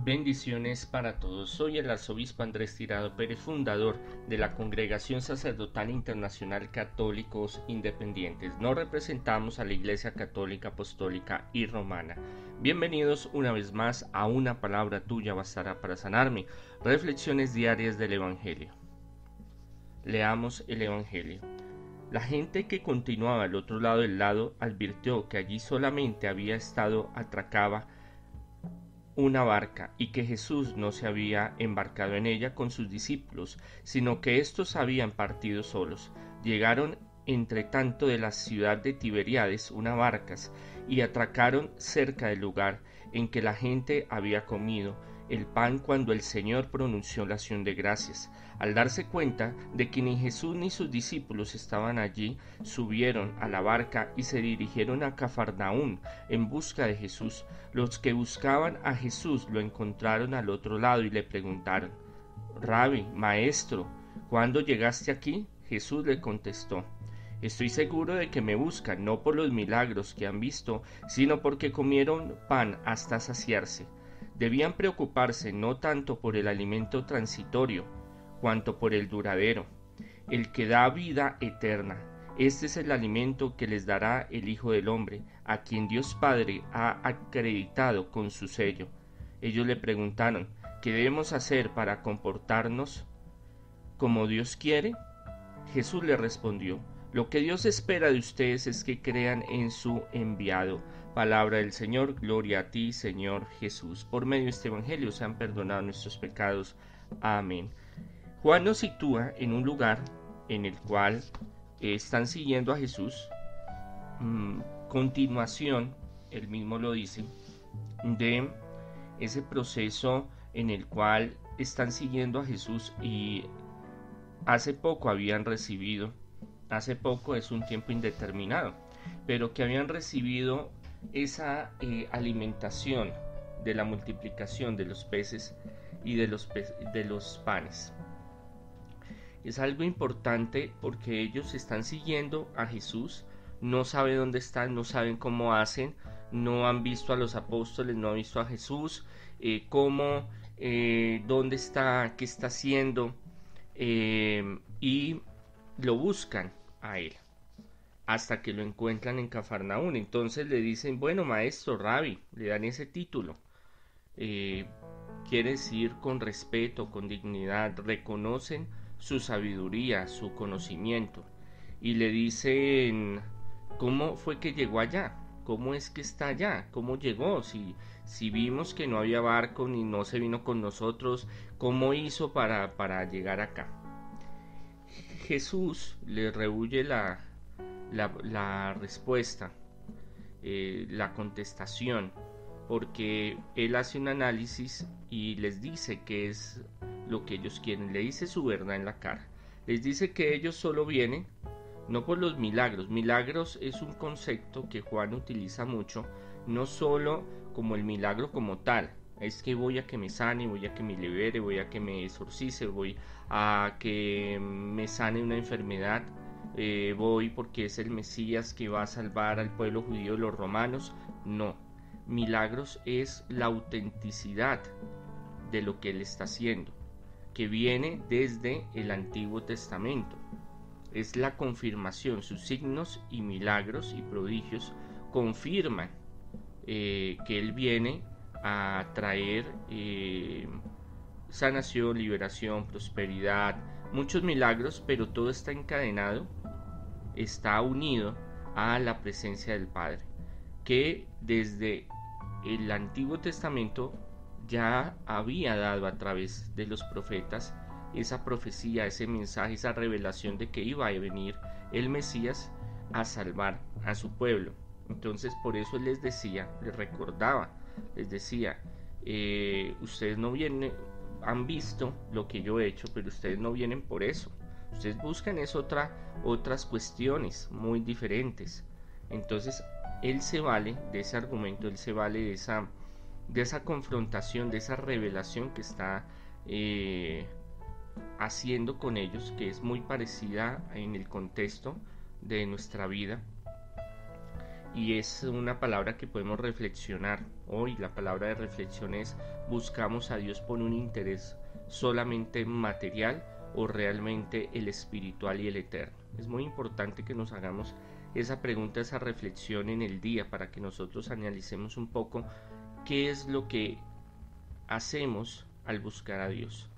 Bendiciones para todos. Soy el arzobispo Andrés Tirado Pérez, fundador de la Congregación Sacerdotal Internacional Católicos Independientes. Nos representamos a la Iglesia Católica, Apostólica y Romana. Bienvenidos una vez más a Una Palabra Tuya Bastará para Sanarme. Reflexiones diarias del Evangelio. Leamos el Evangelio. La gente que continuaba al otro lado del lago advirtió que allí solamente había estado atracada una barca y que Jesús no se había embarcado en ella con sus discípulos, sino que éstos habían partido solos. Llegaron entre tanto de la ciudad de Tiberíades unas barcas y atracaron cerca del lugar en que la gente había comido el pan cuando el Señor pronunció la acción de gracias. Al darse cuenta de que ni Jesús ni sus discípulos estaban allí, subieron a la barca y se dirigieron a Cafarnaún en busca de Jesús. Los que buscaban a Jesús lo encontraron al otro lado y le preguntaron: Rabí, maestro, ¿cuándo llegaste aquí? Jesús le contestó: Estoy seguro de que me buscan, no por los milagros que han visto, sino porque comieron pan hasta saciarse. Debían preocuparse no tanto por el alimento transitorio, cuanto por el duradero, el que da vida eterna. Este es el alimento que les dará el Hijo del Hombre, a quien Dios Padre ha acreditado con su sello. Ellos le preguntaron: ¿qué debemos hacer para comportarnos como Dios quiere? Jesús le respondió: lo que Dios espera de ustedes es que crean en su enviado. Palabra del Señor, gloria a ti, Señor Jesús. Por medio de este Evangelio se han perdonado nuestros pecados. Amén. Juan nos sitúa en un lugar en el cual están siguiendo a Jesús. Continuación, él mismo lo dice, de ese proceso en el cual están siguiendo a Jesús y hace poco es un tiempo indeterminado, pero que habían recibido esa alimentación de la multiplicación de los peces y de los panes. Es algo importante porque ellos están siguiendo a Jesús, no saben dónde están, no saben cómo hacen, no han visto a los apóstoles, no han visto a Jesús, dónde está, qué está haciendo, y lo buscan a él hasta que lo encuentran en Cafarnaún. Entonces le dicen: bueno, maestro, Rabí, le dan ese título. Quiere decir con respeto, con dignidad, reconocen su sabiduría, su conocimiento, y le dicen: ¿cómo fue que llegó allá? ¿Cómo es que está allá? ¿Cómo llegó? Si vimos que no había barco ni no se vino con nosotros, ¿cómo hizo para llegar acá? Jesús le rehuye la respuesta, la contestación, porque él hace un análisis y les dice qué es lo que ellos quieren. Le dice su verdad en la cara. Les dice que ellos solo vienen no por los milagros. Milagros es un concepto que Juan utiliza mucho, no solo como el milagro como tal. Es que voy a que me sane, voy a que me libere, voy a que me exorcice, voy a que me sane una enfermedad, voy porque es el Mesías que va a salvar al pueblo judío de los romanos. No, milagros es la autenticidad de lo que él está haciendo, que viene desde el Antiguo Testamento. Es la confirmación, sus signos y milagros y prodigios confirman que él viene a traer sanación, liberación, prosperidad, muchos milagros, pero todo está encadenado, está unido a la presencia del Padre, que desde el Antiguo Testamento ya había dado a través de los profetas esa profecía, ese mensaje, esa revelación de que iba a venir el Mesías a salvar a su pueblo. Entonces por eso él les decía, les recordaba, les decía: ustedes no vienen, han visto lo que yo he hecho, pero ustedes no vienen por eso. Ustedes buscan otras cuestiones muy diferentes. Entonces él se vale de ese argumento, él se vale de esa confrontación, de esa revelación que está haciendo con ellos, que es muy parecida en el contexto de nuestra vida, y es una palabra que podemos reflexionar. Hoy la palabra de reflexión es: ¿buscamos a Dios por un interés solamente material o realmente el espiritual y el eterno? Es muy importante que nos hagamos esa pregunta, esa reflexión en el día, para que nosotros analicemos un poco qué es lo que hacemos al buscar a Dios.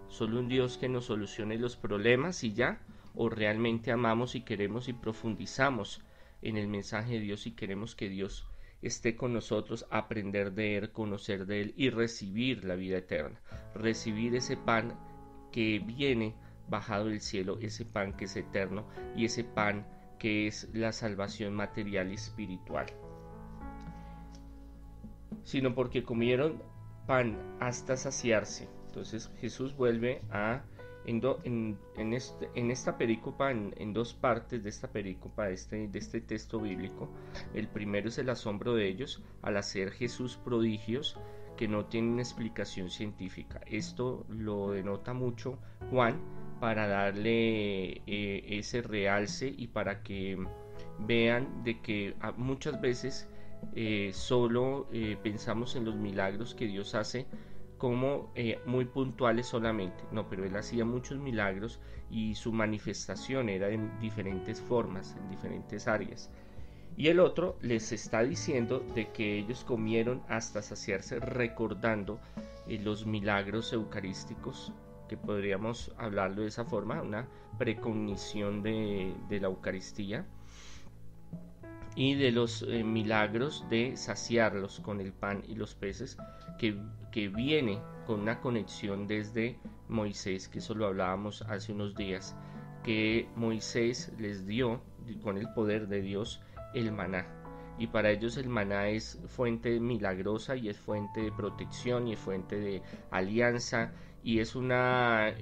¿Solo un Dios que nos solucione los problemas y ya? ¿O realmente amamos y queremos y profundizamos en el mensaje de Dios y queremos que Dios esté con nosotros, aprender de Él, conocer de Él y recibir la vida eterna? Recibir ese pan que viene bajado del cielo, ese pan que es eterno y ese pan que es la salvación material y espiritual. Sino porque comieron pan hasta saciarse. Entonces Jesús vuelve a en esta perícopa, en dos partes de esta perícopa, de este texto bíblico. El primero es el asombro de ellos al hacer Jesús prodigios que no tienen explicación científica. Esto lo denota mucho Juan para darle ese realce y para que vean de que muchas veces solo pensamos en los milagros que Dios hace como muy puntuales solamente. No, pero Él hacía muchos milagros y su manifestación era en diferentes formas, en diferentes áreas. Y el otro les está diciendo de que ellos comieron hasta saciarse, recordando los milagros eucarísticos, que podríamos hablarlo de esa forma, una precognición de la Eucaristía, y de los milagros de saciarlos con el pan y los peces, que viene con una conexión desde Moisés, que eso lo hablábamos hace unos días, que Moisés les dio con el poder de Dios el maná, y para ellos el maná es fuente milagrosa y es fuente de protección y es fuente de alianza, y es una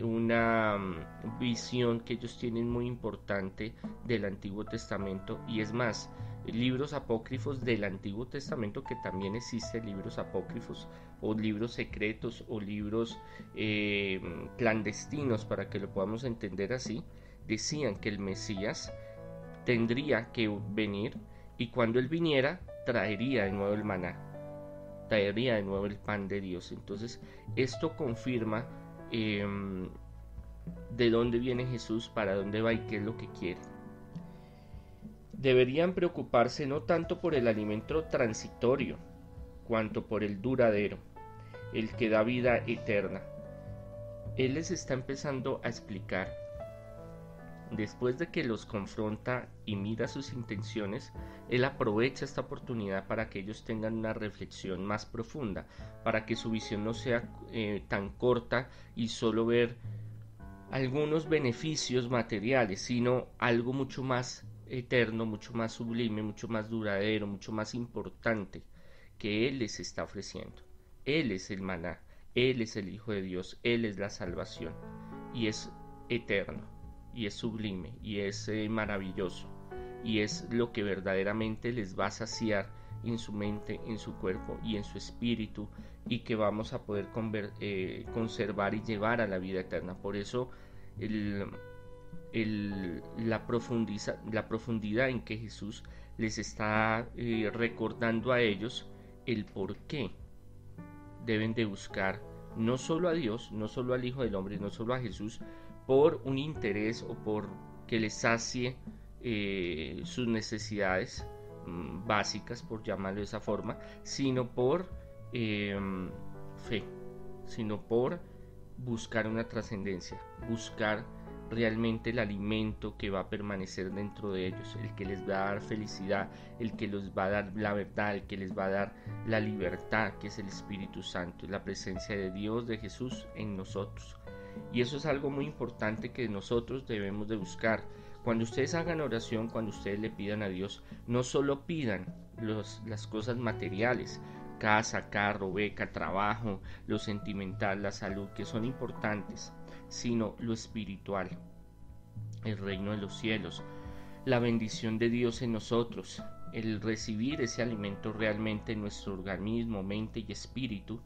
visión que ellos tienen muy importante del Antiguo Testamento. Y es más, libros apócrifos del Antiguo Testamento, que también existen libros apócrifos o libros secretos o libros clandestinos, para que lo podamos entender así, decían que el Mesías tendría que venir, y cuando Él viniera traería de nuevo el maná, traería de nuevo el pan de Dios. Entonces esto confirma de dónde viene Jesús, para dónde va y qué es lo que quiere. Deberían preocuparse no tanto por el alimento transitorio, cuanto por el duradero, el que da vida eterna. Él les está empezando a explicar, después de que los confronta y mira sus intenciones, Él aprovecha esta oportunidad para que ellos tengan una reflexión más profunda, para que su visión no sea tan corta y solo ver algunos beneficios materiales, sino algo mucho más eterno, mucho más sublime, mucho más duradero, mucho más importante, que Él les está ofreciendo. Él es el maná, Él es el Hijo de Dios, Él es la salvación, y es eterno, y es sublime, y es maravilloso, y es lo que verdaderamente les va a saciar en su mente, en su cuerpo y en su espíritu, y que vamos a poder conservar y llevar a la vida eterna. Por eso la profundidad en que Jesús les está recordando a ellos el por qué deben de buscar no solo a Dios, no solo al Hijo del Hombre, no solo a Jesús, por un interés o por que les sacie sus necesidades básicas, por llamarlo de esa forma, sino por fe, sino por buscar una trascendencia, buscar realmente el alimento que va a permanecer dentro de ellos, el que les va a dar felicidad, el que les va a dar la verdad, el que les va a dar la libertad, que es el Espíritu Santo, la presencia de Dios, de Jesús en nosotros. Y eso es algo muy importante que nosotros debemos de buscar. Cuando ustedes hagan oración, cuando ustedes le pidan a Dios, no solo pidan las cosas materiales, casa, carro, beca, trabajo, lo sentimental, la salud, que son importantes, sino lo espiritual, el reino de los cielos, la bendición de Dios en nosotros, el recibir ese alimento realmente en nuestro organismo, mente y espíritu,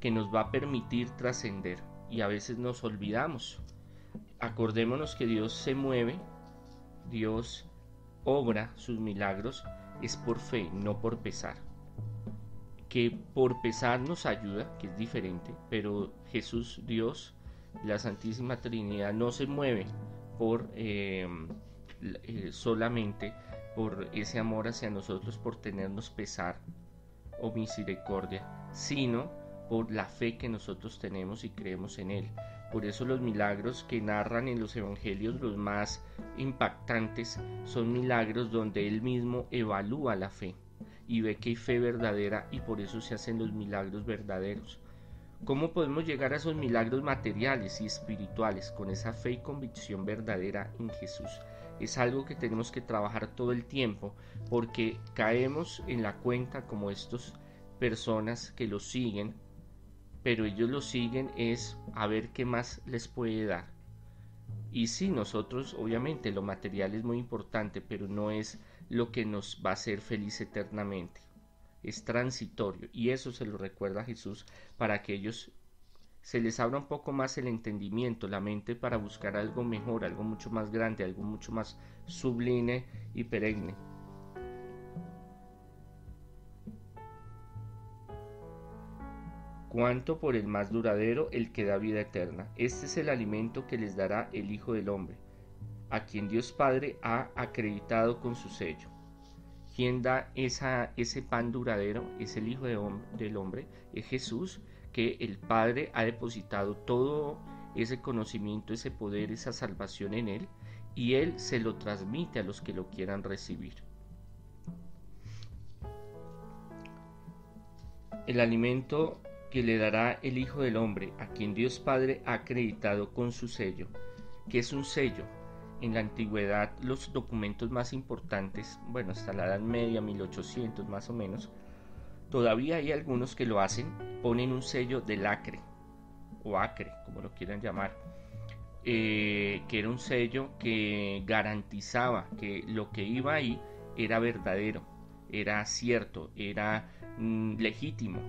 que nos va a permitir trascender. Y a veces nos olvidamos. Acordémonos que Dios se mueve, Dios obra sus milagros es por fe, no por pesar. Que por pesar nos ayuda, que es diferente, pero Jesús, Dios, la Santísima Trinidad no se mueve por solamente por ese amor hacia nosotros, por tenernos pesar o misericordia, sino por la fe que nosotros tenemos y creemos en Él. Por eso los milagros que narran en los evangelios, los más impactantes, son milagros donde Él mismo evalúa la fe y ve que hay fe verdadera, y por eso se hacen los milagros verdaderos. ¿Cómo podemos llegar a esos milagros materiales y espirituales? Con esa fe y convicción verdadera en Jesús. Es algo que tenemos que trabajar todo el tiempo, porque caemos en la cuenta como estas personas que lo siguen, pero ellos lo siguen es a ver qué más les puede dar. Y sí, nosotros, obviamente, lo material es muy importante, pero no es lo que nos va a hacer feliz eternamente. Es transitorio, y eso se lo recuerda a Jesús para que ellos se les abra un poco más el entendimiento, la mente, para buscar algo mejor, algo mucho más grande, algo mucho más sublime y perenne. Cuanto por el más duradero, el que da vida eterna. Este es el alimento que les dará el Hijo del Hombre, a quien Dios Padre ha acreditado con su sello. ¿Quién da ese pan duradero? Es el Hijo del Hombre, es Jesús, que el Padre ha depositado todo ese conocimiento, ese poder, esa salvación en Él, y Él se lo transmite a los que lo quieran recibir. El alimento que le dará el Hijo del Hombre, a quien Dios Padre ha acreditado con su sello. ¿Qué es un sello? En la antigüedad, los documentos más importantes, bueno, hasta la Edad Media, 1800 más o menos, todavía hay algunos que lo hacen, ponen un sello de lacre, o acre, como lo quieran llamar, que era un sello que garantizaba que lo que iba ahí era verdadero, era cierto, era legítimo,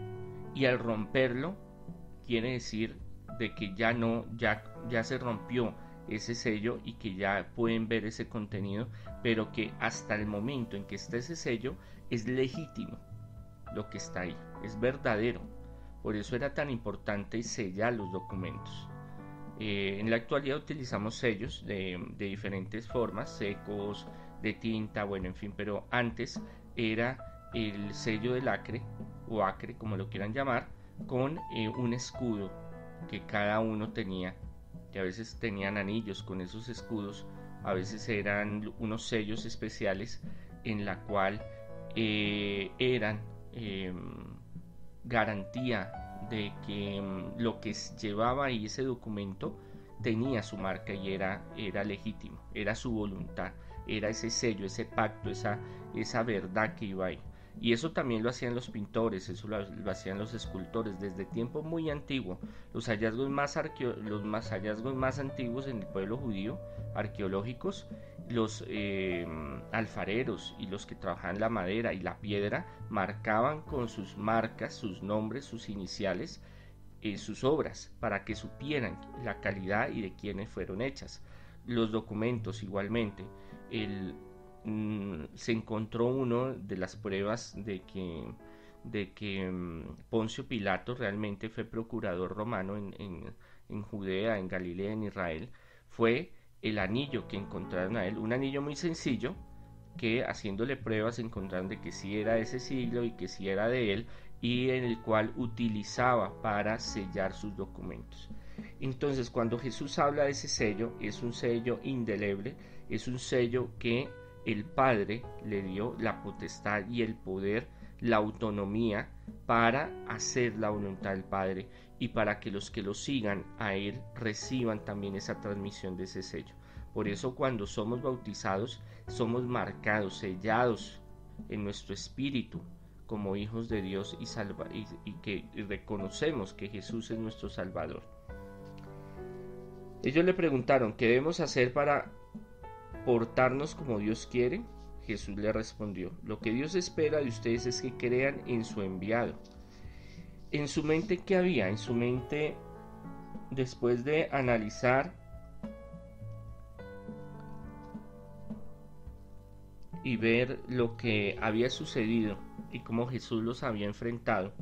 y al romperlo quiere decir de que ya se rompió ese sello y que ya pueden ver ese contenido, pero que hasta el momento en que está ese sello es legítimo lo que está ahí, es verdadero. Por eso era tan importante sellar los documentos. En la actualidad utilizamos sellos de diferentes formas, secos, de tinta, bueno, en fin, pero antes era el sello del acre, o acre como lo quieran llamar, con un escudo que cada uno tenía, que a veces tenían anillos con esos escudos, a veces eran unos sellos especiales en la cual eran garantía de que lo que llevaba ahí ese documento tenía su marca y era legítimo, era su voluntad, era ese sello, ese pacto, esa verdad que iba ahí. Y eso también lo hacían los pintores, eso lo hacían los escultores desde tiempo muy antiguo. Los hallazgos más antiguos en el pueblo judío, arqueológicos, los alfareros y los que trabajaban la madera y la piedra marcaban con sus marcas, sus nombres, sus iniciales, sus obras, para que supieran la calidad y de quiénes fueron hechas. Los documentos igualmente, se encontró uno de las pruebas de que Poncio Pilato realmente fue procurador romano en Judea, en Galilea, en Israel, fue el anillo que encontraron a él, un anillo muy sencillo que haciéndole pruebas encontraron de que sí era de ese siglo y que sí era de él, y en el cual utilizaba para sellar sus documentos. Entonces, cuando Jesús habla de ese sello, es un sello indeleble, es un sello que el Padre le dio la potestad y el poder, la autonomía para hacer la voluntad del Padre, y para que los que lo sigan a Él reciban también esa transmisión de ese sello. Por eso cuando somos bautizados, somos marcados, sellados en nuestro espíritu como hijos de Dios y reconocemos que Jesús es nuestro Salvador. Ellos le preguntaron, ¿qué debemos hacer para portarnos como Dios quiere? Jesús le respondió, lo que Dios espera de ustedes es que crean en su enviado. En su mente, ¿qué había? En su mente, después de analizar y ver lo que había sucedido y cómo Jesús los había enfrentado,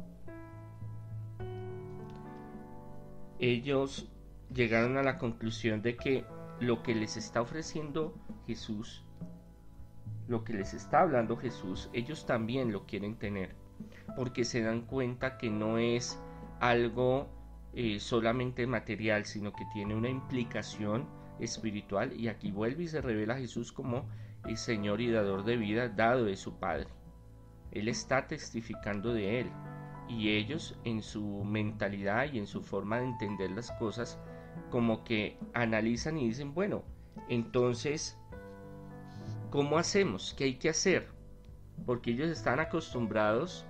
ellos llegaron a la conclusión de que lo que les está ofreciendo Jesús, lo que les está hablando Jesús, ellos también lo quieren tener, porque se dan cuenta que no es algo solamente material, sino que tiene una implicación espiritual, y aquí vuelve y se revela Jesús como el Señor y dador de vida dado de su Padre. Él está testificando de Él, y ellos en su mentalidad y en su forma de entender las cosas como que analizan y dicen, bueno, entonces, ¿cómo hacemos? ¿Qué hay que hacer? Porque ellos están acostumbrados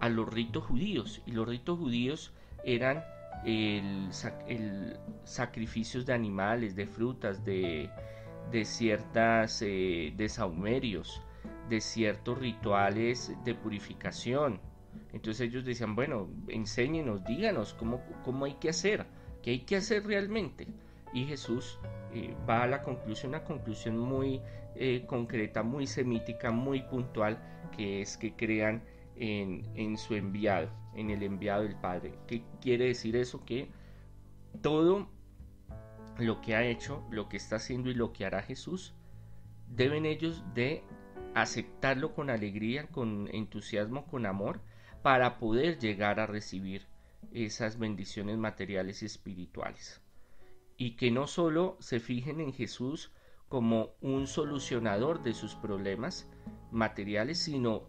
a los ritos judíos, y los ritos judíos eran el sacrificios de animales, de frutas, de ciertas de saumerios, de ciertos rituales de purificación. Entonces ellos decían, bueno, enséñenos, díganos cómo hay que hacer, qué hay que hacer realmente. Y Jesús va a la conclusión, una conclusión muy concreta, muy semítica, muy puntual, que es que crean en su enviado, en el enviado del Padre. ¿Qué quiere decir eso? Que todo lo que ha hecho, lo que está haciendo y lo que hará Jesús, deben ellos de aceptarlo con alegría, con entusiasmo, con amor, para poder llegar a recibir esas bendiciones materiales y espirituales. Y que no solo se fijen en Jesús como un solucionador de sus problemas materiales, sino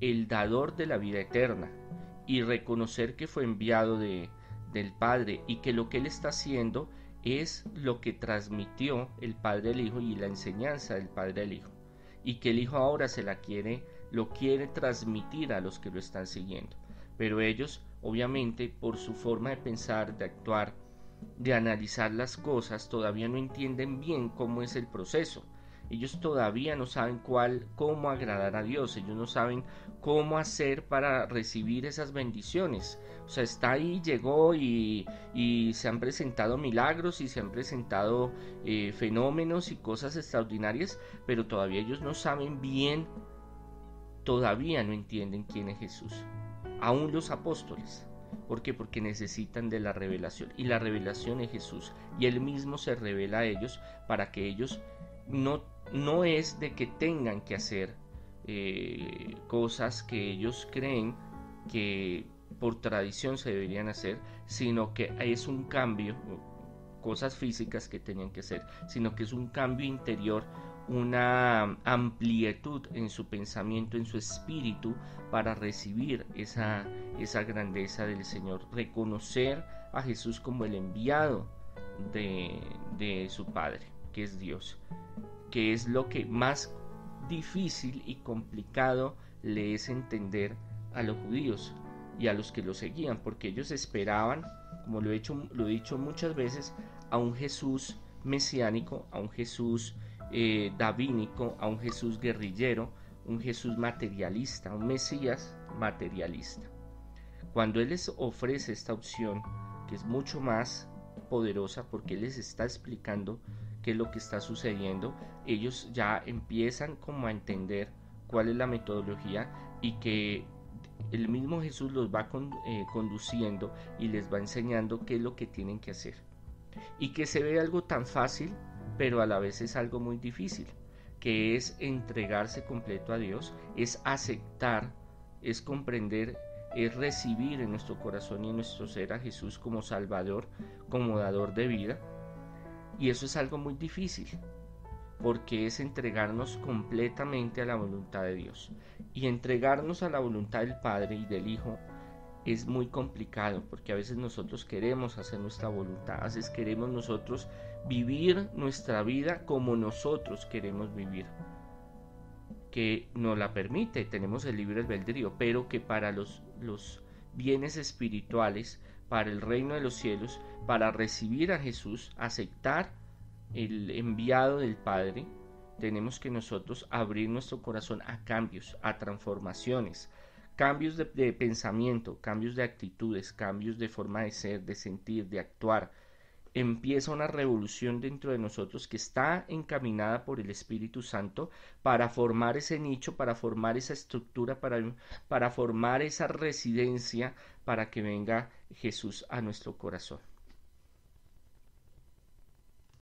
el dador de la vida eterna, y reconocer que fue enviado del Padre, y que lo que Él está haciendo es lo que transmitió el Padre al Hijo y la enseñanza del Padre al Hijo, y que el Hijo ahora lo quiere transmitir a los que lo están siguiendo. Pero ellos, obviamente, por su forma de pensar, de actuar, de analizar las cosas, todavía no entienden bien cómo es el proceso. Ellos todavía no saben cómo agradar a Dios, ellos no saben cómo hacer para recibir esas bendiciones. O sea, está ahí, llegó y se han presentado milagros y se han presentado fenómenos y cosas extraordinarias, pero todavía ellos no saben bien, todavía no entienden quién es Jesús. Aún los apóstoles. ¿Por qué? Porque necesitan de la revelación, y la revelación es Jesús, y Él mismo se revela a ellos para que ellos no es de que tengan que hacer cosas que ellos creen que por tradición se deberían hacer, sino que es un cambio, cosas físicas que tenían que hacer, sino que es un cambio interior, una amplitud en su pensamiento, en su espíritu, para recibir esa grandeza del Señor, reconocer a Jesús como el enviado de su Padre, que es Dios, que es lo que más difícil y complicado le es entender a los judíos y a los que lo seguían, porque ellos esperaban, como lo he dicho muchas veces, a un Jesús mesiánico, a un Jesús davínico, a un Jesús guerrillero, un Jesús materialista, un Mesías materialista. Cuando Él les ofrece esta opción, que es mucho más poderosa, porque Él les está explicando qué es lo que está sucediendo, ellos ya empiezan como a entender cuál es la metodología, y que el mismo Jesús los va conduciendo y les va enseñando qué es lo que tienen que hacer. Y que se ve algo tan fácil, pero a la vez es algo muy difícil, que es entregarse completo a Dios, es aceptar, es comprender, es recibir en nuestro corazón y en nuestro ser a Jesús como Salvador, como dador de vida. Y eso es algo muy difícil, porque es entregarnos completamente a la voluntad de Dios. Y entregarnos a la voluntad del Padre y del Hijo es muy complicado, porque a veces nosotros queremos hacer nuestra voluntad, a veces queremos nosotros vivir nuestra vida como nosotros queremos vivir, que nos la permite, tenemos el libre albedrío, pero que para los bienes espirituales, para el reino de los cielos, para recibir a Jesús, aceptar el enviado del Padre, tenemos que nosotros abrir nuestro corazón a cambios, a transformaciones, cambios de pensamiento, cambios de actitudes, cambios de forma de ser, de sentir, de actuar, empieza una revolución dentro de nosotros que está encaminada por el Espíritu Santo para formar ese nicho, para formar esa estructura, para formar esa residencia, para que venga Jesús a nuestro corazón.